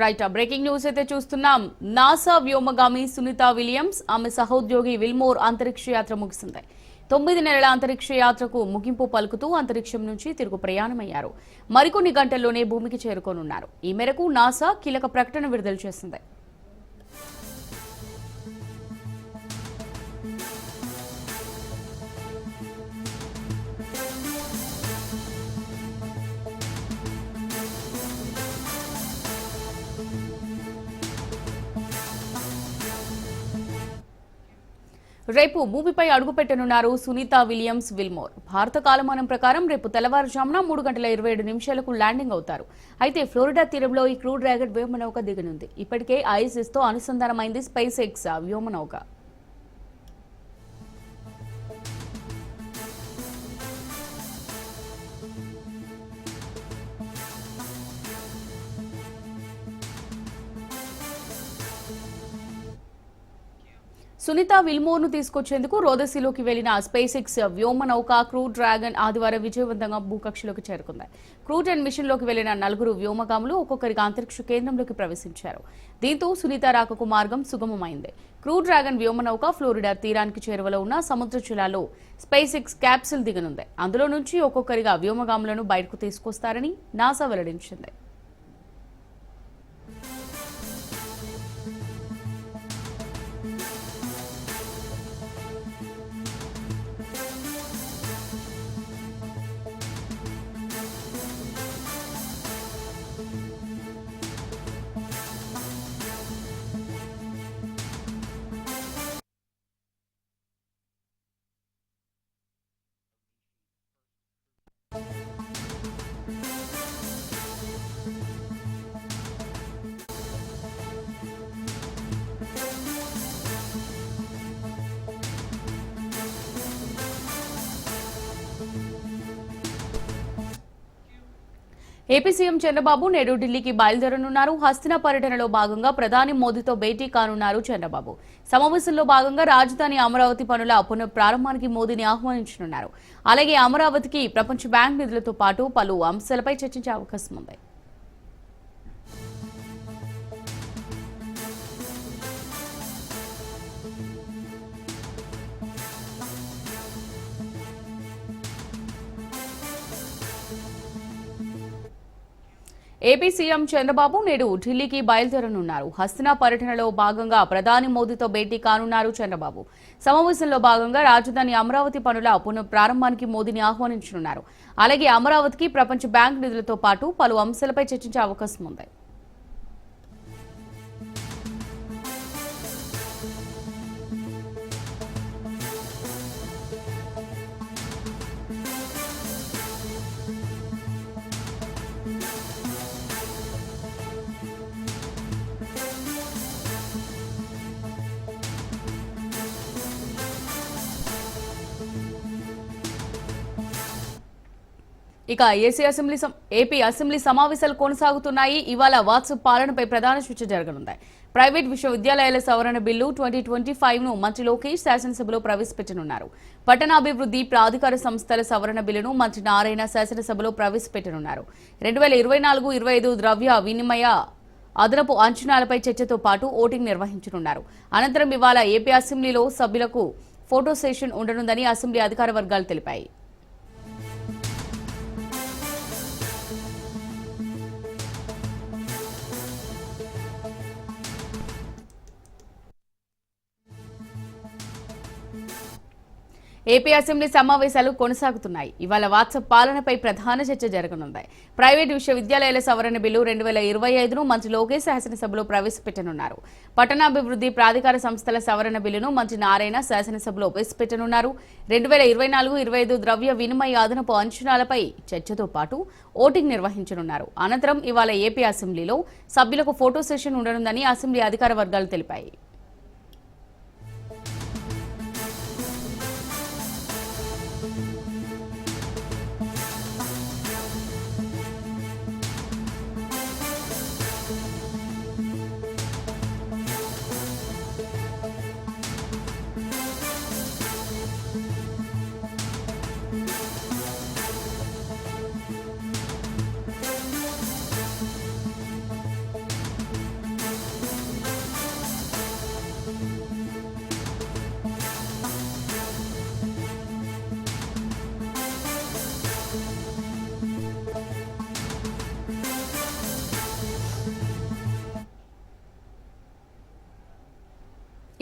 Right breaking news అయితే చూస్తున్నాం. NASA వ్యోమగామి Sunitha Williams ఆమె సహోద్యోగి విల్మోర్ అంతరిక్ష యాత్ర ముగిసింది. 9 నెలల అంతరిక్ష యాత్రకు ముగింపు పలుకుతూ అంతరిక్షం నుంచి తిరుగు ప్రయాణమయ్యారు. మరికొన్ని గంటల్లోనే భూమికి చేరుకోనున్నారు. ఈ మేరకు నాసా కీలక ప్రకటన విడుదల చేసింది. రేపు భూమిపై అడుగుపెట్టనున్నారు సునీత విలియమ్స్ విల్మోర్. భారత కాలమానం ప్రకారం రేపు తెల్లవారుజామున 3:27 ల్యాండింగ్ అవుతారు. అయితే ఫ్లోరిడా తీరంలో ఈ క్రూ డ్రాగన్ వ్యోమనౌక దిగనుంది. ఇప్పటికే ISS తో అనుసంధానమైంది స్పేస్ ఎక్స్ వ్యోమనౌక. సునీత విల్మోర్ ను తీసుకొచ్చేందుకు రోదసీలోకి వెళ్లిన స్పేస్ ఎక్స్ వ్యోమనౌక క్రూ డ్రాగన్ ఆదివారం విజయవంతంగా భూకక్షలోకి చేరుకుంది. క్రూడ్ అండ్ మిషన్ లోకి వెళ్లిన 4 వ్యోమగాములు ఒక్కొక్కరిగా అంతరిక్ష కేంద్రంలోకి ప్రవేశించారు. దీంతో సునీత రాకకు మార్గం సుగమమైంది. క్రూ డ్రాగన్ వ్యోమనౌక ఫ్లోరిడా తీరానికి చేరువలో ఉన్న సముద్ర జలాల్లో స్పేస్ ఎక్స్ క్యాప్సూల్ దిగనుంది. అందులో నుంచి ఒక్కొక్కరిగా వ్యోమగాములను బయటకు తీసుకొస్తారని నాసా వెల్లడించింది. ఏపీ సీఎం చంద్రబాబు నేడు ఢిల్లీకి బయలుదేరనున్నారు. హస్తిన పర్యటనలో భాగంగా ప్రధాని మోదీతో భేటీ కానున్నారు చంద్రబాబు. సమావేశంలో భాగంగా రాజధాని అమరావతి పనుల పునఃప్రారంభానికి మోదీని ఆహ్వానించనున్నారు. అలాగే అమరావతికి ప్రపంచ బ్యాంక్ నిధులతో పాటు పలు అంశాలపై చర్చించే అవకాశం ఉంది. ఏపీ సీఎం చంద్రబాబు నేడు ఢిల్లీకి బయలుదేరనున్నారు. హస్తినా పర్యటనలో భాగంగా ప్రధాని మోదీతో భేటీ కానున్నారు చంద్రబాబు. సమావేశంలో భాగంగా రాజధాని అమరావతి పనుల పునఃప్రారంభానికి మోదీని ఆహ్వానించనున్నారు. అలాగే అమరావతికి ప్రపంచ బ్యాంక్ నిధులతో పాటు పలు అంశాలపై చర్చించే అవకాశం ఉంది. ఇక ఏపీ అసెంబ్లీ సమావేశాలు కొనసాగుతున్నాయి. ఇవాళ వాట్సాప్ పాలనపై ప్రధాన చర్చ జరగనుంది. ప్రైవేట్ విశ్వవిద్యాలయాల సవరణ బిల్లు 2025 ను మంత్రి లోకేష్ శాసనసభలో ప్రవేశపెట్టనున్నారు. పట్టణాభివృద్ధి ప్రాధికార సంస్థల సవరణ బిల్లును మంత్రి నారాయణ శాసనసభలో ప్రవేశపెట్టనున్నారు. 2024-25 ద్రవ్య వినిమయ అదనపు అంచనాలపై చర్చతో పాటు ఓటింగ్ నిర్వహించనున్నారు. అనంతరం ఇవాళ ఏపీ అసెంబ్లీలో సభ్యులకు ఫోటో సెషన్ ఉండనుందని అసెంబ్లీ అధికార వర్గాలు తెలిపాయి. ఏపీ అసెంబ్లీ సమావేశాలు కొనసాగుతున్నాయి. ఇవాళ వాట్సాప్ పాలనపై ప్రధాన చర్చ జరగనుంది. ప్రైవేటు విశ్వవిద్యాలయాల సవరణ బిల్లు 2025 ను మంత్రి లోకేష్ శాసనసభలో ప్రవేశపెట్టనున్నారు. పట్టణాభివృద్ధి ప్రాధికార సంస్థల సవరణ బిల్లును మంత్రి నారాయణ శాసనసభలో ప్రవేశపెట్టనున్నారు. 2024-25 ద్రవ్య వినిమయ అదనపు అంచనాలపై చర్చతో పాటు ఓటింగ్ నిర్వహించనున్నారు. అనంతరం ఇవాళ ఏపీ అసెంబ్లీలో సభ్యులకు ఫోటో సెషన్ ఉండనుందని అసెంబ్లీ అధికార వర్గాలు తెలిపాయి.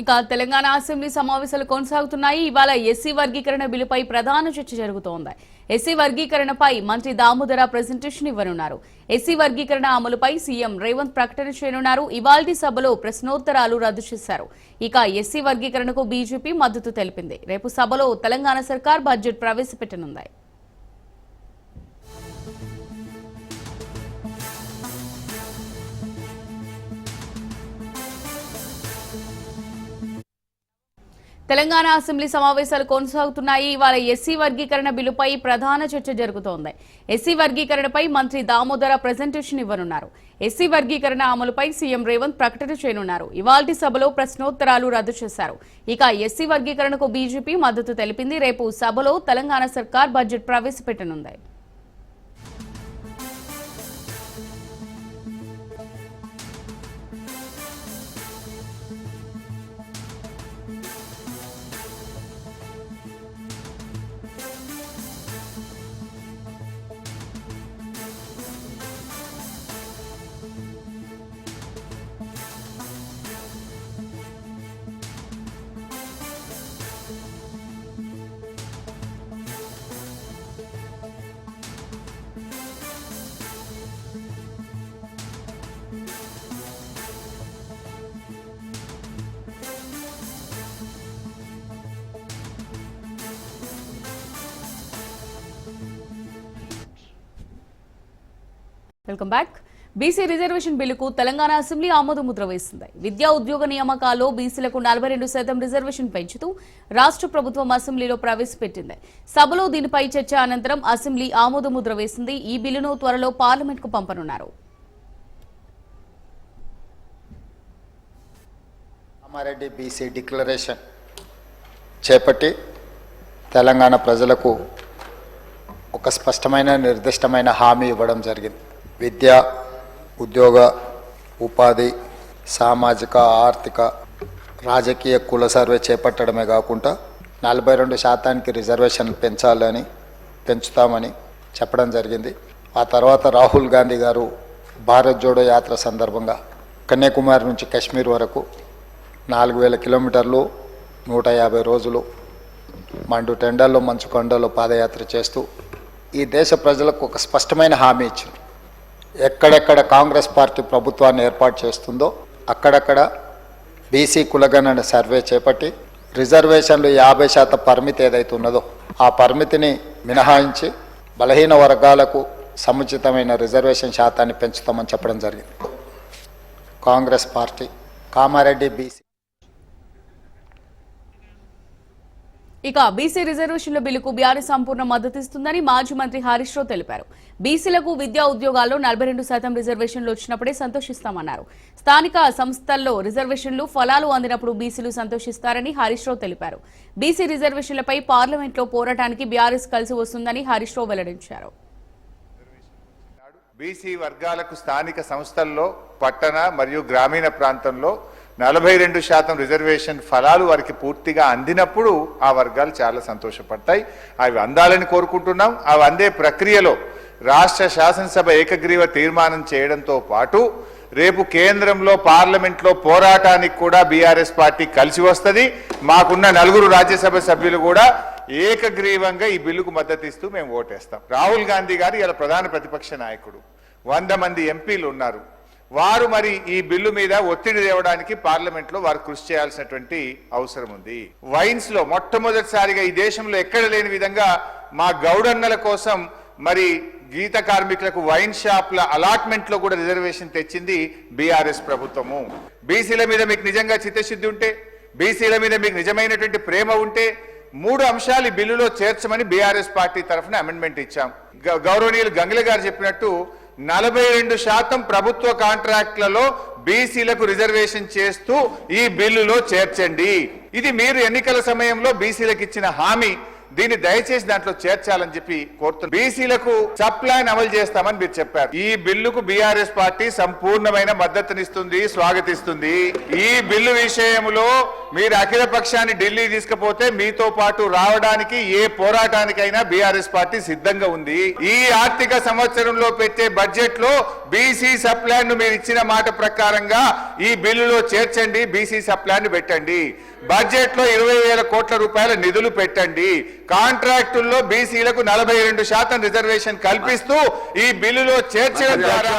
ఇక తెలంగాణ అసెంబ్లీ సమావేశాలు కొనసాగుతున్నాయి. ఇవాళ ఎస్సీ వర్గీకరణ బిల్లుపై ప్రధాన చర్చ జరుగుతోంది. ఎస్సీ వర్గీకరణపై మంత్రి దామోదర ప్రెజెంటేషన్ ఇవ్వనున్నారు. ఎస్సీ వర్గీకరణ అమలుపై సీఎం రేవంత్ ప్రకటన చేయనున్నారు. ఇవాల్టి సభలో ప్రశ్నోత్తరాలు రద్దు చేశారు. ఇక ఎస్సీ వర్గీకరణకు బీజేపీ మద్దతు తెలిపింది. రేపు సభలో తెలంగాణ సర్కార్ బడ్జెట్ ప్రవేశపెట్టనుంది. తెలంగాణ అసెంబ్లీ సమావేశాలు కొనసాగుతున్నాయి. ఇవాళ ఎస్సీ వర్గీకరణ బిల్లుపై ప్రధాన చర్చ జరుగుతోంది. ఎస్సీ వర్గీకరణపై మంత్రి దామోదర ప్రెజెంటేషన్ ఇవ్వనున్నారు. ఎస్సీ వర్గీకరణ అమలుపై సీఎం రేవంత్ ప్రకటన చేయనున్నారు. ఇవాల్టి సభలో ప్రశ్నోత్తరాలు రద్దు చేశారు. ఇక ఎస్సీ వర్గీకరణకు బీజేపీ మద్దతు తెలిపింది. రేపు సభలో తెలంగాణ సర్కార్ బడ్జెట్ ప్రవేశపెట్టనుంది. Welcome back. బీసీ రిజర్వేషన్ బిల్లుకు తెలంగాణ అసెంబ్లీ ఆమోదముద్ర వేసింది. విద్యా ఉద్యోగ నియామకాల్లో బీసీలకు 42% రిజర్వేషన్ పెంచుతూ రాష్ట్ర ప్రభుత్వం అసెంబ్లీలో ప్రవేశపెట్టింది. సభలో దీనిపై చర్చ అనంతరం అసెంబ్లీ ఆమోదముద్ర వేసింది. ఈ బిల్లును త్వరలో పార్లమెంట్కు పంపనున్నారు. కామారెడ్డి బీసీ డిక్లరేషన్ చేపట్టి తెలంగాణ ప్రజలకు ఒక స్పష్టమైన నిర్దిష్టమైన హామీ ఇవ్వడం జరిగింది. విద్య, ఉద్యోగ, ఉపాధి, సామాజిక, ఆర్థిక, రాజకీయ కుల సర్వే చేపట్టడమే కాకుండా 42% రిజర్వేషన్లు పెంచుతామని చెప్పడం జరిగింది. ఆ తర్వాత రాహుల్ గాంధీ గారు భారత్ జోడో యాత్ర సందర్భంగా కన్యాకుమారి నుంచి కాశ్మీర్ వరకు 4000 కిలోమీటర్లు 150 రోజులు మండు టెండల్లో మంచు కొండల్లో పాదయాత్ర చేస్తూ ఈ దేశ ప్రజలకు ఒక స్పష్టమైన హామీ ఇచ్చింది. ఎక్కడెక్కడ కాంగ్రెస్ పార్టీ ప్రభుత్వాన్ని ఏర్పాటు చేస్తుందో అక్కడక్కడ బీసీ కులగణన సర్వే చేపట్టి రిజర్వేషన్లు 50% పరిమితి ఏదైతే ఉన్నదో ఆ పరిమితిని మినహాయించి బలహీన వర్గాలకు సముచితమైన రిజర్వేషన్ శాతాన్ని పెంచుతామని చెప్పడం జరిగింది. కాంగ్రెస్ పార్టీ కామారెడ్డి బీసీ ఇక బీసీ రిజర్వేషన్ల బిల్లుకు బీఆర్ఎస్ సంపూర్ణ మద్దతిస్తుందని మాజీ మంత్రి హరీష్ రావు తెలిపారు. బీసీలకు విద్యా ఉద్యోగాల్లో 42% రిజర్వేషన్లు వచ్చినప్పుడే సంతోషిస్తామన్నారు. స్థానిక సంస్థల్లో రిజర్వేషన్లు ఫలాలు అందినప్పుడు బీసీలు సంతోషిస్తారని హరీష్ రావు తెలిపారు. బీసీ రిజర్వేషన్లపై పార్లమెంట్లో పోరాటానికి బీఆర్ఎస్ కలిసి వస్తుందని హరీష్ రావు వెల్లడించారు. బీసీ వర్గాలకు స్థానిక సంస్థల్లో పట్టణ మరియు గ్రామీణ ప్రాంతంలో 42% రిజర్వేషన్ ఫలాలు వారికి పూర్తిగా అందినప్పుడు ఆ వర్గాలు చాలా సంతోషపడతాయి. అవి అందాలని కోరుకుంటున్నాం. అవి అందే ప్రక్రియలో రాష్ట్ర శాసనసభ ఏకగ్రీవ తీర్మానం చేయడంతో పాటు రేపు కేంద్రంలో పార్లమెంట్లో పోరాటానికి కూడా బీఆర్ఎస్ పార్టీ కలిసి వస్తుంది. మాకున్న 4 రాజ్యసభ సభ్యులు కూడా ఏకగ్రీవంగా ఈ బిల్లుకు మద్దతు ఇస్తూ మేము ఓటేస్తాం. రాహుల్ గాంధీ గారు ఇలా ప్రధాన ప్రతిపక్ష నాయకుడు, 100 మంది ఎంపీలు ఉన్నారు. వారు మరి ఈ బిల్లు మీద ఒత్తిడి తేవడానికి పార్లమెంట్ లో వారు కృషి చేయాల్సినటువంటి అవసరం ఉంది. వైన్స్ లో మొట్టమొదటిసారిగా ఈ దేశంలో ఎక్కడ లేని విధంగా మా గౌడన్నల కోసం మరి గీత కార్మికులకు వైన్ షాప్ల అలాట్మెంట్ లో కూడా రిజర్వేషన్ తెచ్చింది బీఆర్ఎస్ ప్రభుత్వము. బీసీల మీద మీకు నిజంగా చిత్తశుద్ధి ఉంటే, బీసీల మీద మీకు నిజమైనటువంటి ప్రేమ ఉంటే 3 అంశాలు ఈ బిల్లులో చేర్చమని బీఆర్ఎస్ పార్టీ తరఫున అమెండ్మెంట్ ఇచ్చాం. గౌరవనీయులు గంగుల గారు చెప్పినట్టు 42% ప్రభుత్వ కాంట్రాక్ట్లలో బీసీలకు రిజర్వేషన్ చేస్తూ ఈ బిల్లులో చేర్చండి. ఇది మీరు ఎన్నికల సమయంలో బీసీలకు ఇచ్చిన హామీ. దీన్ని దయచేసి దాంట్లో చేర్చాలని చెప్పి కోరుతున్నారు. బీసీలకు సప్లాన్ అమలు చేస్తామని మీరు చెప్పారు. ఈ బిల్లుకు బీఆర్ఎస్ పార్టీ సంపూర్ణమైన మద్దతునిస్తుంది, స్వాగతిస్తుంది. ఈ బిల్లు విషయంలో మీరు అఖిల పక్షాన్ని ఢిల్లీ తీసుకుపోతే మీతో పాటు రావడానికి ఏ పోరాటానికైనా బీఆర్ఎస్ పార్టీ సిద్ధంగా ఉంది. ఈ ఆర్థిక సంవత్సరంలో పెట్టే బడ్జెట్ లో బీసీ సప్లాన్ ను మీరు ఇచ్చిన మాట ప్రకారంగా ఈ బిల్లులో చేర్చండి, బీసీ సప్లాన్ పెట్టండి. బడ్జెట్ లో 20,000 కోట్ల రూపాయల నిధులు పెట్టండి. కాంట్రాక్టుల్లో బీసీలకు 42% రిజర్వేషన్ కల్పిస్తూ ఈ బిల్లులో చేర్చడం ద్వారా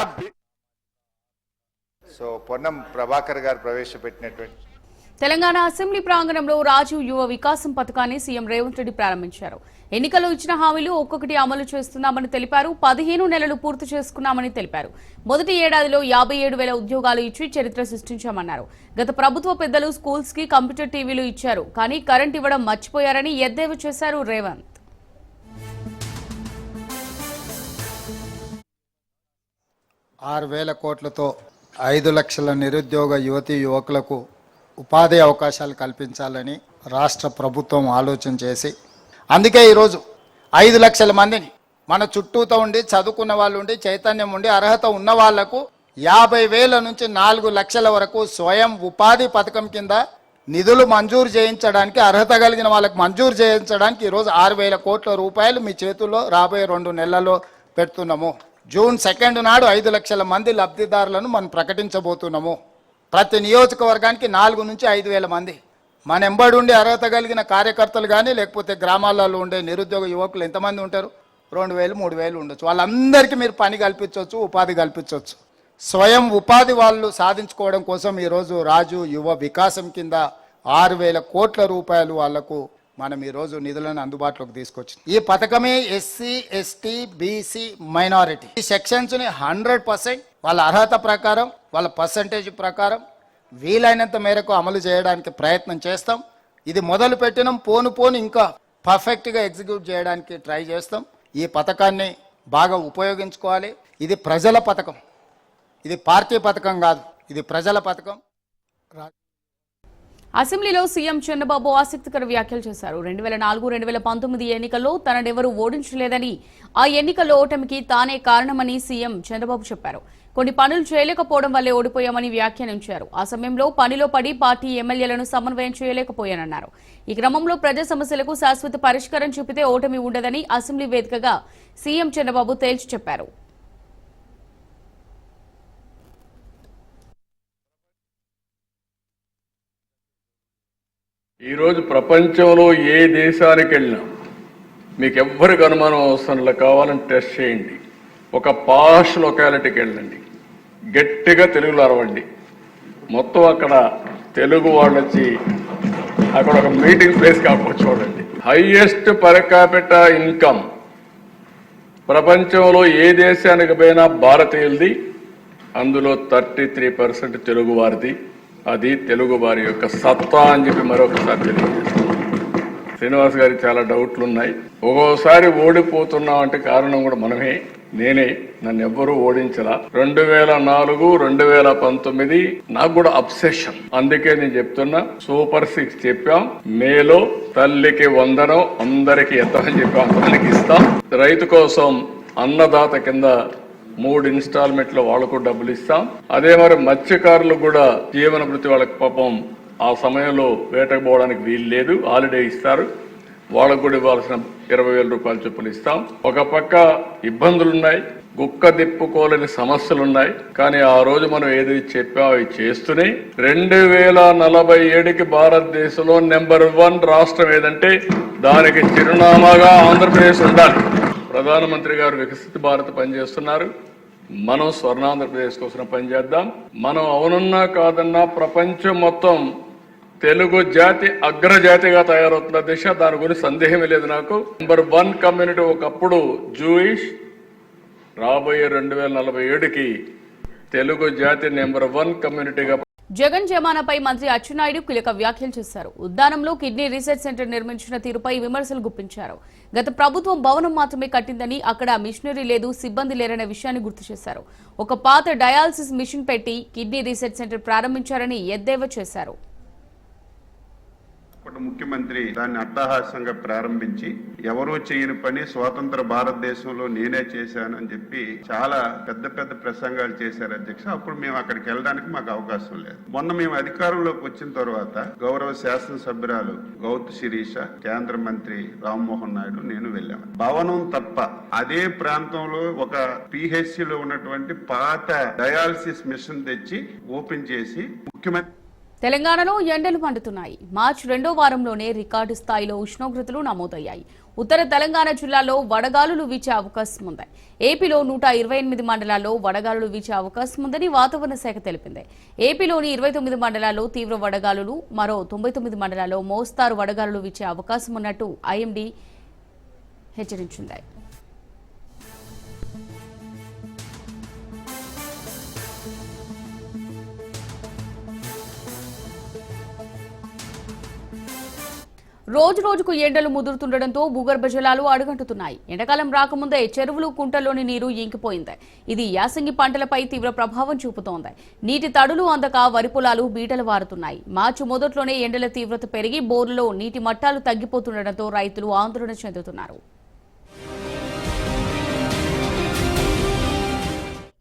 పొన్నం ప్రభాకర్ గారు ప్రవేశపెట్టినటువంటి తెలంగాణ అసెంబ్లీ ప్రాంగణంలో రాజీవ్ యువ వికాసం పథకాన్ని సీఎం రేవంత్ రెడ్డి ప్రారంభించారు. ఎన్నికల్లో ఇచ్చిన హామీలు ఒక్కొక్కటి అమలు చేస్తున్నామని తెలిపారు. 15 నెలలు పూర్తి చేసుకున్నామని తెలిపారు. మొదటి ఏడాదిలో 57,000 ఉద్యోగాలు ఇచ్చి చరిత్ర సృష్టించామన్నారు. గత ప్రభుత్వ పెద్దలు స్కూల్స్ కి కంప్యూటర్ టీవీలు ఇచ్చారు, కానీ కరెంట్ ఇవ్వడం మర్చిపోయారని ఎద్దేవా చేశారు రేవంత్. 6,000 కోట్లతో 5 లక్షల నిరుద్యోగ యువతీ యువకులకు ఉపాధి అవకాశాలు కల్పించాలని రాష్ట్ర ప్రభుత్వం ఆలోచన చేసి, అందుకే ఈరోజు 5 లక్షల మందిని మన చుట్టూతో ఉండి చదువుకున్న వాళ్ళు ఉండి చైతన్యం ఉండి అర్హత ఉన్న వాళ్లకు 50,000 నుంచి 4 లక్షల వరకు స్వయం ఉపాధి పథకం కింద నిధులు మంజూరు చేయించడానికి, అర్హత కలిగిన వాళ్ళకు మంజూరు చేయించడానికి ఈరోజు 6,000 కోట్ల రూపాయలు మీ చేతుల్లో రాబోయే 2 నెలల్లో పెడుతున్నాము. జూన్ 2 నాడు 5 లక్షల మంది లబ్ధిదారులను మనం ప్రకటించబోతున్నాము. ప్రతి నియోజకవర్గానికి 4 నుంచి 5,000 మంది మన ఎంబడి ఉండి అర్హత కలిగిన కార్యకర్తలు కానీ లేకపోతే గ్రామాలలో ఉండే నిరుద్యోగ యువకులు ఎంతమంది ఉంటారు? 2,000, 3,000 ఉండొచ్చు. వాళ్ళందరికీ మీరు పని కల్పించవచ్చు, ఉపాధి కల్పించవచ్చు. స్వయం ఉపాధి వాళ్ళు సాధించుకోవడం కోసం ఈరోజు రాజు యువ వికాసం కింద 6,000 కోట్ల రూపాయలు వాళ్లకు మనం ఈరోజు నిధులను అందుబాటులోకి తీసుకొచ్చింది. ఈ పథకమే ఎస్సీ, ఎస్టీ, బీసీ, మైనారిటీ ఈ సెక్షన్స్ని 100% వాళ్ళ అర్హత ప్రకారం, వాళ్ళ పర్సంటేజ్ ప్రకారం వీలైనంత మేరకు అమలు చేయడానికి ప్రయత్నం చేస్తాం. ఇది మొదలు పెట్టినాం, పోను ఇంకా పర్ఫెక్ట్గా ఎగ్జిక్యూట్ చేయడానికి ట్రై చేస్తాం. ఈ పథకాన్ని బాగా ఉపయోగించుకోవాలి. ఇది ప్రజల పథకం, ఇది పార్టీ పథకం కాదు, ఇది ప్రజల పథకం. అసెంబ్లీలో సీఎం చంద్రబాబు ఆసక్తికర వ్యాఖ్యలు చేశారు. 2004-2019 ఎన్నికల్లో తననెవరూ ఓడించలేదని, ఆ ఎన్నికల్లో ఓటమికి తానే కారణమని సీఎం చంద్రబాబు చెప్పారు. కొన్ని పనులు చేయలేకపోవడం వల్లే ఓడిపోయామని వ్యాఖ్యానించారు. ఆ సమయంలో పనిలో పడి పార్టీ ఎమ్మెల్యేలను సమన్వయం చేయలేకపోయానన్నారు. ఈ క్రమంలో ప్రజా సమస్యలకు శాశ్వత పరిష్కారం చూపితే ఓటమి ఉండదని అసెంబ్లీ వేదికగా సీఎం చంద్రబాబు తేల్చి చెప్పారు. ఈరోజు ప్రపంచంలో ఏ దేశానికి వెళ్ళినా మీకు ఎవ్వరికి అనుమానం అవసరం లేదు, కావాలని టెస్ట్ చేయండి. ఒక పాష్ లొకాలిటీకి వెళ్ళండి, గట్టిగా తెలుగులో అరవండి, మొత్తం అక్కడ తెలుగు వాళ్ళు వచ్చి అక్కడ ఒక మీటింగ్ ప్లేస్ కాకపోతే చూడండి. హైయెస్ట్ పర్ క్యాపిటా ఇన్కమ్ ప్రపంచంలో ఏ దేశానికి పోయినా భారతీయులది, అందులో 33% తెలుగు వారిది. అది తెలుగు వారి యొక్క సత్తా అని చెప్పి మరొకసారి తెలియజేస్తాను. శ్రీనివాస్ గారికి చాలా డౌట్లు ఉన్నాయి. ఒక్కోసారి ఓడిపోతున్నాం అంటే కారణం కూడా మనమే, నేనే. నన్ను ఎవ్వరూ ఓడించలా. 2004, 2019 నాకు కూడా అబ్సెషన్. అందుకే నేను చెప్తున్నా, సూపర్ 6 చెప్పాం. మేలో తల్లికి వందనం, అందరికి ఎంతమని చెప్పాం, అంతమందికి ఇస్తాం. రైతు కోసం అన్నదాత కింద 3 ఇన్స్టాల్మెంట్లో వాళ్ళకు డబ్బులు ఇస్తాం. అదే మరి మత్స్యకారులు కూడా జీవన వృత్తి, వాళ్ళకి పాపం ఆ సమయంలో వేటకు పోవడానికి వీలు లేదు, హాలిడే ఇస్తారు, వాళ్ళకు కూడా ఇవ్వాల్సిన 20,000 రూపాయల చొప్పులు ఇస్తాం. ఒక పక్క ఇబ్బందులున్నాయి, గుక్క దిప్పుకోలేని సమస్యలున్నాయి. కానీ ఆ రోజు మనం ఏది చెప్పామో అవి చేస్తూనే 2047కి భారతదేశంలో నెంబర్ 1 రాష్ట్రం ఏదంటే దానికి చిరునామాగా ఆంధ్రప్రదేశ్ ఉండాలి. ప్రధానమంత్రి గారు వికసిత భారత్ పనిచేస్తున్నారు. మనం స్వర్ణాంధ్రప్రదేశ్ కోసం పనిచేద్దాం. మనం అవునన్నా కాదన్నా ప్రపంచం మొత్తం తెలుగు జాతి అగ్రజాతిగా తయారవుతున్న దిశ, దాని గురించి సందేహమే లేదు నాకు. నెంబర్ 1 కమ్యూనిటీ ఒకప్పుడు జూయిష్, రాబోయే 2047కి తెలుగు జాతి నెంబర్ 1 కమ్యూనిటీగా. జగన్ జమానాపై మంత్రి అచ్చెన్నాయుడు కీలక వ్యాఖ్యలు చేశారు. ఉద్దానంలో కిడ్నీ రీసెర్చ్ సెంటర్ నిర్మించిన తీరుపై విమర్శలు గుప్పించారు. గత ప్రభుత్వం భవనం మాత్రమే కట్టిందని, అక్కడ మిషనరీ లేదు, సిబ్బంది లేరనే విషయాన్ని గుర్తు చేశారు. ఒక పాత డయాలసిస్ మిషన్ పెట్టి కిడ్నీ రీసెర్చ్ సెంటర్ ప్రారంభించారని ఎద్దేవా చేశారు. అప్పటి ముఖ్యమంత్రి దాన్ని అట్టహాసంగా ప్రారంభించి ఎవరూ చేయని పని స్వాతంత్ర భారతదేశంలో నేనే చేశానని చెప్పి చాలా పెద్ద పెద్ద ప్రసంగాలు చేశారు అధ్యక్ష. అప్పుడు మేము అక్కడికి వెళ్ళడానికి మాకు అవకాశం లేదు. మొన్న మేము అధికారంలోకి వచ్చిన తర్వాత గౌరవ శాసనసభ్యురాలు గౌతు శిరీష, కేంద్ర మంత్రి రామ్మోహన్ నాయుడు, నేను వెళ్ళాము. భవనం తప్ప అదే ప్రాంతంలో ఒక పిహెచ్సిలో ఉన్నటువంటి పాత డయాలసిస్ మిషన్ తెచ్చి ఓపెన్ చేసి ముఖ్యమంత్రి. తెలంగాణలో ఎండలు మండుతున్నాయి. మార్చి 2వ వారంలోనే రికార్డు స్థాయిలో ఉష్ణోగ్రతలు నమోదయ్యాయి. ఉత్తర తెలంగాణ జిల్లాలో వడగాలులు వీచే అవకాశం ఉంది. ఏపీలో 128 మండలాల్లో వడగాలులు వీచే అవకాశం ఉందని వాతావరణ శాఖ తెలిపింది. ఏపీలోని 29 మండలాల్లో తీవ్ర వడగాలులు, మరో 99 మండలాల్లో మోస్తారు వడగాలులు వీచే అవకాశం ఉన్నట్టు ఐఎండీ హెచ్చరించింది. రోజు రోజుకు ఎండలు ముదురుతుండటంతో భూగర్భ జలాలు అడుగంటుతున్నాయి. ఎండాకాలం రాకముందే చెరువులు, కుంటల్లోని నీరు ఇంకిపోయింది. ఇది యాసంగి పంటలపై తీవ్ర ప్రభావం చూపుతోంది. నీటి తడులు అందక వరి పొలాలు బీటలు వారుతున్నాయి. మార్చి మొదట్లోనే ఎండల తీవ్రత పెరిగి బోర్లలో నీటి మట్టాలు తగ్గిపోతుండటంతో రైతులు ఆందోళన చెందుతున్నారు.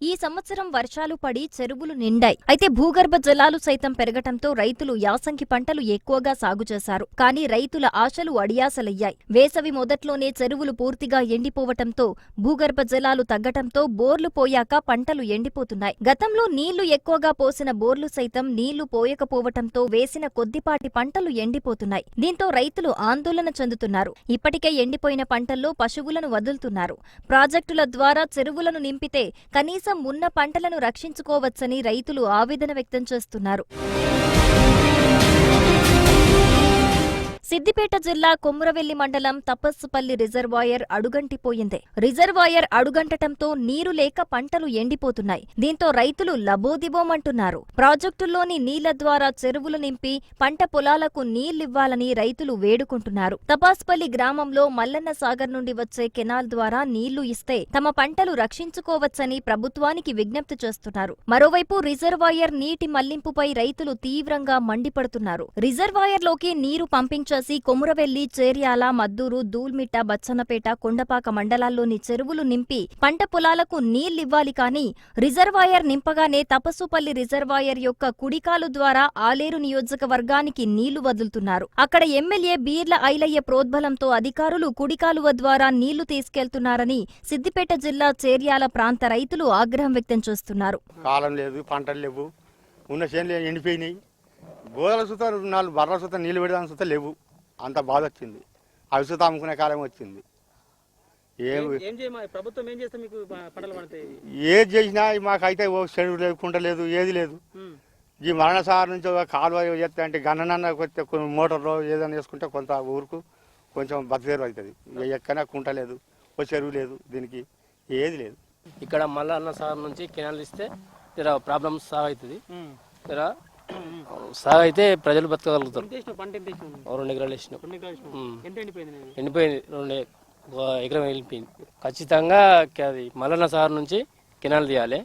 ఈ సంవత్సరం వర్షాలు పడి చెరువులు నిండాయి. అయితే భూగర్భ జలాలు సైతం పెరగటంతో రైతులు యాసంగి పంటలు ఎక్కువగా సాగు చేశారు. కానీ రైతుల ఆశలు అడియాసలయ్యాయి. వేసవి మొదట్లోనే చెరువులు పూర్తిగా ఎండిపోవటంతో భూగర్భ జలాలు తగ్గటంతో బోర్లు పోయాక పంటలు ఎండిపోతున్నాయి. గతంలో నీళ్లు ఎక్కువగా పోసిన బోర్లు సైతం నీళ్లు పోయకపోవటంతో వేసిన కొద్దిపాటి పంటలు ఎండిపోతున్నాయి. దీంతో రైతులు ఆందోళన చెందుతున్నారు. ఇప్పటికే ఎండిపోయిన పంటల్లో పశువులను వదులుతున్నారు. ప్రాజెక్టుల ద్వారా చెరువులను నింపితే కనీసం ఉన్న పంటలను రక్షించుకోవచ్చని రైతులు ఆవేదన వ్యక్తం చేస్తున్నారు. సిద్దిపేట జిల్లా కొమురవెల్లి మండలం తపస్సుపల్లి రిజర్వాయర్ అడుగంటిపోయింది. రిజర్వాయర్ అడుగంటటంతో నీరు లేక పంటలు ఎండిపోతున్నాయి. దీంతో రైతులు లబోదిబోమంటున్నారు. ప్రాజెక్టుల్లోని నీళ్ల ద్వారా చెరువులు నింపి పంట పొలాలకు నీళ్లివ్వాలని రైతులు వేడుకుంటున్నారు. తపాస్పల్లి గ్రామంలో మల్లన్న సాగర్ నుండి వచ్చే కెనాల్ ద్వారా నీళ్లు ఇస్తే తమ పంటలు రక్షించుకోవచ్చని ప్రభుత్వానికి విజ్ఞప్తి చేస్తున్నారు. మరోవైపు రిజర్వాయర్ నీటి మళ్లింపుపై రైతులు తీవ్రంగా మండిపడుతున్నారు. రిజర్వాయర్లోకి నీరు పంపించారు. కొమురవెల్లి, చేర్యాల, మద్దూరు, దూల్మిట్ట, బచ్చన్నపేట, కొండపాక మండలాల్లోని చెరువులు నింపి పంట పొలాలకు నీళ్లివ్వాలి. కానీ రిజర్వాయర్ నింపగానే తపస్సుపల్లి రిజర్వాయర్ యొక్క కుడికాలు ద్వారా ఆలేరు నియోజకవర్గానికి నీళ్లు వదులుతున్నారు. అక్కడ ఎమ్మెల్యే బీర్ల ఐలయ్య ప్రోద్బలంతో అధికారులు కుడికాలువ ద్వారా నీళ్లు తీసుకెళ్తున్నారని సిద్దిపేట జిల్లా చేర్యాల ప్రాంత రైతులు ఆగ్రహం వ్యక్తం చేస్తున్నారు. కాలం లేదు, పంటలు లేవు, ఉన్న చేనులు ఎండిపోయినాయి. గోదల సుత 4 బర్రెల సుత నీళ్లు పెడదాని సుత లేవు. అంత బాధ వచ్చింది. అవి సుత అమ్ముకునే కాలం వచ్చింది. ఏది చేసినా మాకైతే ఓ చెరువు లేదు, కుంట లేదు, ఏది లేదు. ఈ మరణసాగర్ నుంచి కాలువ చేస్తే అంటే గన్ననన్న మోటార్లో ఏదైనా వేసుకుంటే కొంత ఊరుకు కొంచెం బతికేరు అవుతుంది. ఎక్కడైనా కుంట లేదు, ఓ చెరువు లేదు, దీనికి ఏది లేదు. ఇక్కడ మల్లన్న సాగర్ నుంచి కెనాల్ ఇస్తే ప్రాబ్లమ్ సాల్వ్ అవుతుంది. సాగు అయితే ప్రజలు బతకగలుగుతారు. 2 ఎకరాలు వేసినాం. ఎండిపోయింది. 2 ఎకరం వెళ్ళిపోయింది. ఖచ్చితంగా అది మల్లన్న సాగర్ నుంచి కెనాల్ తీయాలి.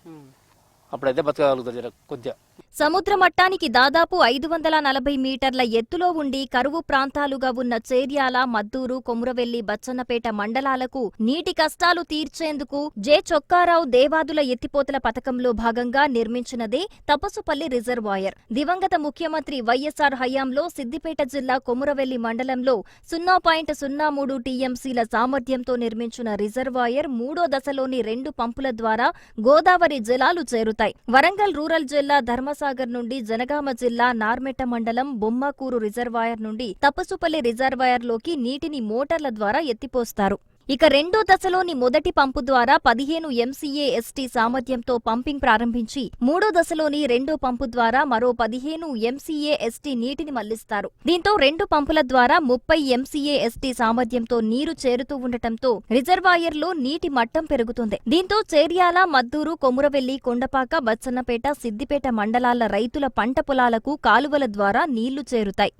అప్పుడైతే బతకగలుగుతారు కొద్దిగా. సముద్ర మట్టానికి దాదాపు 540 మీటర్ల ఎత్తులో ఉండి కరువు ప్రాంతాలుగా ఉన్న చేర్యాల, మద్దూరు, కొమురవెల్లి, బచ్చన్నపేట మండలాలకు నీటి కష్టాలు తీర్చేందుకు జె చొక్కారావు దేవాదుల ఎత్తిపోతల పథకంలో భాగంగా నిర్మించినదే తపస్సుపల్లి రిజర్వాయర్. దివంగత ముఖ్యమంత్రి వైఎస్ఆర్ హయాంలో సిద్దిపేట జిల్లా కొమురవెల్లి మండలంలో 0.03 టీఎంసీల సామర్థ్యంతో నిర్మించిన రిజర్వాయర్ 3వ దశలోని 2 పంపుల ద్వారా గోదావరి జలాలు చేరుతాయి. వరంగల్ రూరల్ జిల్లా ధర్మసాగర్ నుండి జనగామ జిల్లా నార్మెట్ట మండలం బొమ్మకూరు రిజర్వాయర్ నుండి తపస్సుపల్లి రిజర్వాయర్లోకి నీటిని మోటార్ల ద్వారా ఎత్తిపోస్తారు. ఇక 2వ దశలోని మొదటి పంపు ద్వారా 15 MCA ST సామర్థ్యంతో పంపింగ్ ప్రారంభించి 3వ దశలోని 2వ పంపు ద్వారా మరో 15 MCA ST నీటిని మళ్లిస్తారు. దీంతో 2 పంపుల ద్వారా 30 MCA ST సామర్థ్యంతో నీరు చేరుతూ ఉండటంతో రిజర్వాయర్లో నీటి మట్టం పెరుగుతుంది. దీంతో చేర్యాల, మద్దూరు, కొమురవెల్లి, కొండపాక, బచ్చన్నపేట, సిద్దిపేట మండలాల రైతుల పంట పొలాలకు కాలువల ద్వారా నీళ్లు చేరుతాయి.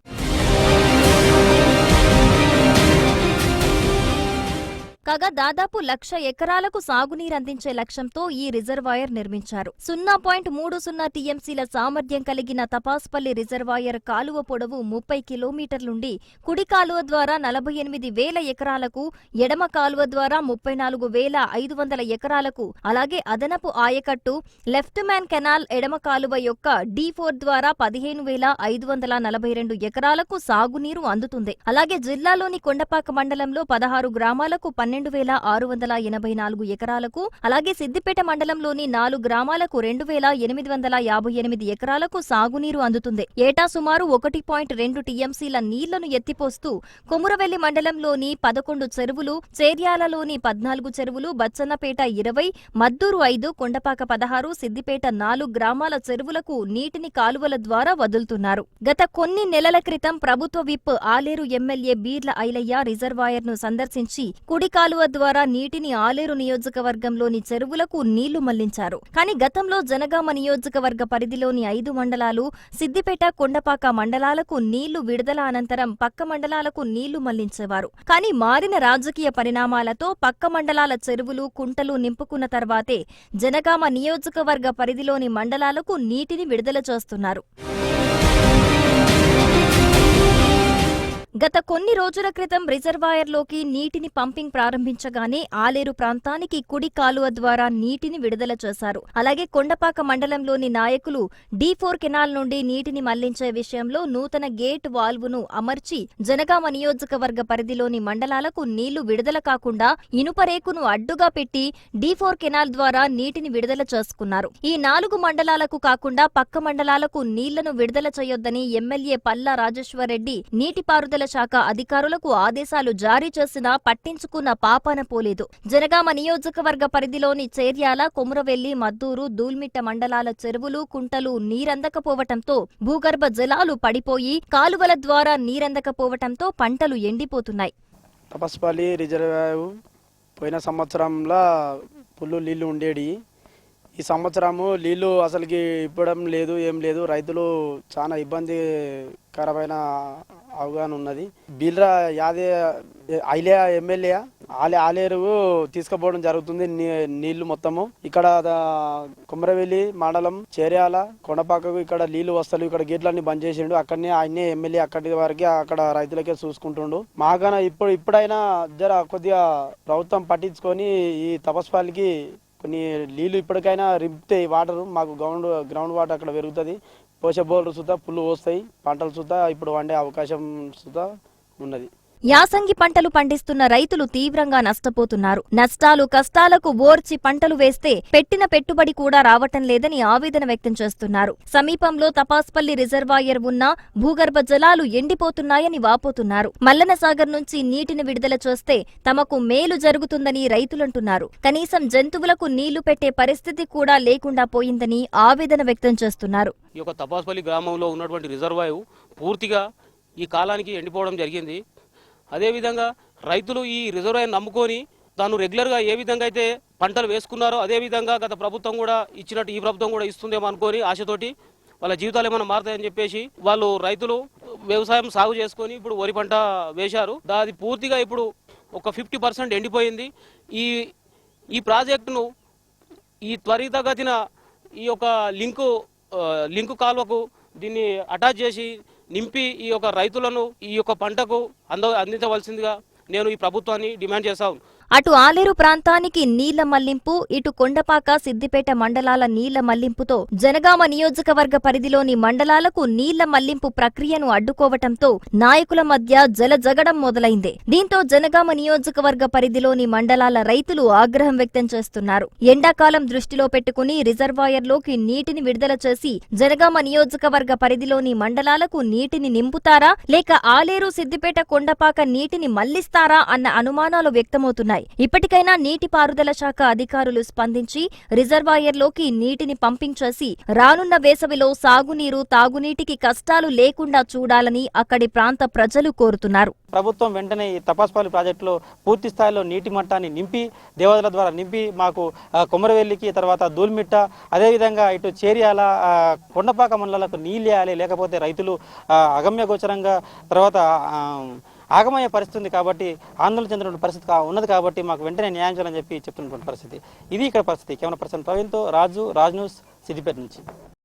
కాగా దాదాపు 1,00,000 ఎకరాలకు సాగునీరందించే లక్ష్యంతో ఈ రిజర్వాయర్ నిర్మించారు. 0.30 టీఎంసీల సామర్థ్యం కలిగిన తపాస్పల్లి రిజర్వాయర్ కాలువ పొడవు 30 కిలోమీటర్లుండి కుడి కాలువ ద్వారా 48,000 ఎకరాలకు, ఎడమ కాలువ ద్వారా 34,500 ఎకరాలకు, అలాగే అదనపు ఆయకట్టు లెఫ్ట్ మ్యాన్ కెనాల్ ఎడమ కాలువ యొక్క D4 ద్వారా 15,542 ఎకరాలకు సాగునీరు అందుతుంది. అలాగే జిల్లాలోని కొండపాక మండలంలో 16 గ్రామాలకు 12,684 ఎకరాలకు, అలాగే సిద్దిపేట మండలంలోని 4 గ్రామాలకు 2,858 ఎకరాలకు సాగునీరు అందుతుంది. ఏటా సుమారు 1.2 టీఎంసీల నీళ్లను ఎత్తిపోస్తూ కొమురవెల్లి మండలంలోని 11 చెరువులు, చేర్యాలలోని 14 చెరువులు, బచ్చన్నపేట 20, మద్దూరు 5, కొండపాక 16, సిద్దిపేట 4 గ్రామాల చెరువులకు నీటిని కాలువల ద్వారా వదులుతున్నారు. గత కొన్ని నెలల క్రితం ప్రభుత్వ విప్ ఆలేరు ఎమ్మెల్యే బీర్ల ఐలయ్య రిజర్వాయర్ను సందర్శించి కుడి కాలువ ద్వారా నీటిని ఆలేరు నియోజకవర్గంలోని చెరువులకు నీళ్లు మళ్లించారు. కానీ గతంలో జనగామ నియోజకవర్గ పరిధిలోని 5 మండలాలు, సిద్దిపేట, కొండపాక మండలాలకు నీళ్లు విడుదల అనంతరం పక్క మండలాలకు నీళ్లు మళ్లించేవారు. కానీ మారిన రాజకీయ పరిణామాలతో పక్క మండలాల చెరువులు, కుంటలు నింపుకున్న తర్వాతే జనగామ నియోజకవర్గ పరిధిలోని మండలాలకు నీటిని విడుదల చేస్తున్నారు. గత కొన్ని రోజుల క్రితం రిజర్వాయర్లోకి నీటిని పంపింగ్ ప్రారంభించగానే ఆలేరు ప్రాంతానికి కుడి కాలువ ద్వారా నీటిని విడుదల చేశారు. అలాగే కొండపాక మండలంలోని నాయకులు D4 కెనాల్ నుండి నీటిని మళ్లించే విషయంలో నూతన గేట్ వాల్వును అమర్చి జనగామ నియోజకవర్గ పరిధిలోని మండలాలకు నీళ్లు విడుదల కాకుండా ఇనుపరేకును అడ్డుగా పెట్టి D4 కెనాల్ ద్వారా నీటిని విడుదల చేసుకున్నారు. ఈ 4 మండలాలకు కాకుండా పక్క మండలాలకు నీళ్లను విడుదల చేయొద్దని ఎమ్మెల్యే పల్లా రాజేశ్వరరెడ్డి నీటిపారుదల శాఖ అధికారులకు ఆదేశాలు జారీ చేసినా పట్టించుకున్న పాపాన పోలేదు. జనగామ నియోజకవర్గ పరిధిలోని చేర్యాల, కొమురవెల్లి, మద్దూరు, దూల్మిట్ట మండలాల చెరువులు, కుంటలు నీరందకపోవటంతో భూగర్భ జలాలు పడిపోయి కాలువల ద్వారా నీరందకపోవటంతో పంటలు ఎండిపోతున్నాయి. తపస్పల్లి రిజర్వాయర్ పోయిన సంవత్సరంలో ఫుల్ నీళ్లు ఉండేవి. ఈ సంవత్సరము నీళ్లు అసలుకి ఇవ్వడం లేదు, ఏం లేదు. రైతులు చాలా ఇబ్బందికరమైన అవగాహన ఉన్నది. బీల్రా యాదే ఐలే ఎమ్మెల్యే ఆలేరు తీసుకుపోవడం జరుగుతుంది నీళ్లు మొత్తము. ఇక్కడ కొమరవెల్లి మండలం, చేర్యాల, కొండపాకకు ఇక్కడ నీళ్లు వస్తలు. ఇక్కడ గేట్లన్నీ బంద్ చేసిండు. అక్కడనే ఆయనే ఎమ్మెల్యే అక్కడి వరకే అక్కడ రైతులకే చూసుకుంటుండు. మాకన్నా ఇప్పుడైనా జర కొద్దిగా ప్రభుత్వం పట్టించుకొని ఈ తపస్పాలికి కొన్ని నీళ్లు ఇప్పటికైనా రింపితే వాటర్ మాకు గ్రౌండ్ వాటర్ అక్కడ పెరుగుతుంది. పోసే బోర్లు సుతా పుల్లు వస్తాయి, పంటలు సుతా ఇప్పుడు వండే అవకాశం సుతా ఉన్నది. యాసంగి పంటలు పండిస్తున్న రైతులు తీవ్రంగా నష్టపోతున్నారు. నష్టాలు కష్టాలకు ఓర్చి పంటలు వేస్తే పెట్టిన పెట్టుబడి కూడా రావటం లేదని ఆవేదన వ్యక్తం చేస్తున్నారు. సమీపంలో తపాస్పల్లి రిజర్వాయర్ ఉన్నా భూగర్భ జలాలు ఎండిపోతున్నాయని వాపోతున్నారు. మల్లనసాగర్ నుంచి నీటిని విడుదల చేస్తే తమకు మేలు జరుగుతుందని రైతులంటున్నారు. కనీసం జంతువులకు నీళ్లు పెట్టే పరిస్థితి కూడా లేకుండా పోయిందని ఆవేదన వ్యక్తం చేస్తున్నారు. ఈ యొక్క తపాస్పల్లి గ్రామంలో ఉన్నటువంటి రిజర్వాయర్ పూర్తిగా ఈ కాలానికి ఎండిపోవడం జరిగింది. అదేవిధంగా రైతులు ఈ రిజర్వాయర్ నమ్ముకొని తాను రెగ్యులర్గా ఏ విధంగా అయితే పంటలు వేసుకున్నారో అదేవిధంగా గత ప్రభుత్వం కూడా ఇచ్చినట్టు ఈ ప్రభుత్వం కూడా ఇస్తుందేమో అనుకొని ఆశతోటి వాళ్ళ జీవితాలు ఏమైనా మారుతాయని చెప్పేసి వాళ్ళు రైతులు వ్యవసాయం సాగు చేసుకొని ఇప్పుడు వరి పంట వేశారు. అది పూర్తిగా ఇప్పుడు ఒక 50% ఎండిపోయింది. ఈ ప్రాజెక్టును ఈ త్వరితగతిన ఈ యొక్క లింకు కాలువకు దీన్ని అటాచ్ చేసి నింపి ఈ యొక్క రైతులను ఈ యొక్క పంటకు అందించవలసిందిగా నేను ఈ ప్రభుత్వాన్ని డిమాండ్ చేశాను. అటు ఆలేరు ప్రాంతానికి నీళ్ల మళ్లింపు, ఇటు కొండపాక, సిద్దిపేట మండలాల నీళ్ల మళ్లింపుతో జనగామ నియోజకవర్గ పరిధిలోని మండలాలకు నీళ్ల మళ్లింపు ప్రక్రియను అడ్డుకోవటంతో నాయకుల మధ్య జలజగడం మొదలైంది. దీంతో జనగామ నియోజకవర్గ పరిధిలోని మండలాల రైతులు ఆగ్రహం వ్యక్తం చేస్తున్నారు. ఎండాకాలం దృష్టిలో పెట్టుకుని రిజర్వాయర్లోకి నీటిని విడుదల చేసి జనగామ నియోజకవర్గ పరిధిలోని మండలాలకు నీటిని నింపుతారా లేక ఆలేరు, సిద్దిపేట, కొండపాక నీటిని మళ్లిస్తారా అన్న అనుమానాలు వ్యక్తమవుతున్నాయి. ఇప్పటికైనా నీటిపారుదల శాఖ అధికారులు స్పందించి రిజర్వాయర్లోకి నీటిని పంపింగ్ చేసి రానున్న వేసవిలో సాగునీరు, తాగునీటికి కష్టాలు లేకుండా చూడాలని అక్కడి ప్రాంత ప్రజలు కోరుతున్నారు. ప్రభుత్వం వెంటనే ఈ తపాస్పల్లి ప్రాజెక్టులో పూర్తి స్థాయిలో నీటి మట్టాన్ని నింపి దేవాదుల ద్వారా నింపి మాకు కొమరవెల్లికి తర్వాత దూల్మిట్ట అదేవిధంగా ఇటు చేర్యాల, కొండపాక మండలాలకు నీళ్ళు వేయాలి. లేకపోతే రైతులు అగమ్య గోచరంగా తర్వాత ఆగమయ్యే పరిస్థితి ఉంది కాబట్టి ఆందోళన చెందినటువంటి పరిస్థితి ఉన్నది కాబట్టి మాకు వెంటనే న్యాయం చేయాలని చెప్పి చెప్తున్నటువంటి పరిస్థితి. ఇది ఇక్కడ పరిస్థితి. కెమెరా పర్సన్ ప్రవీణ్తో రాజు, రాజ్ న్యూస్, సిద్దిపేట నుంచి.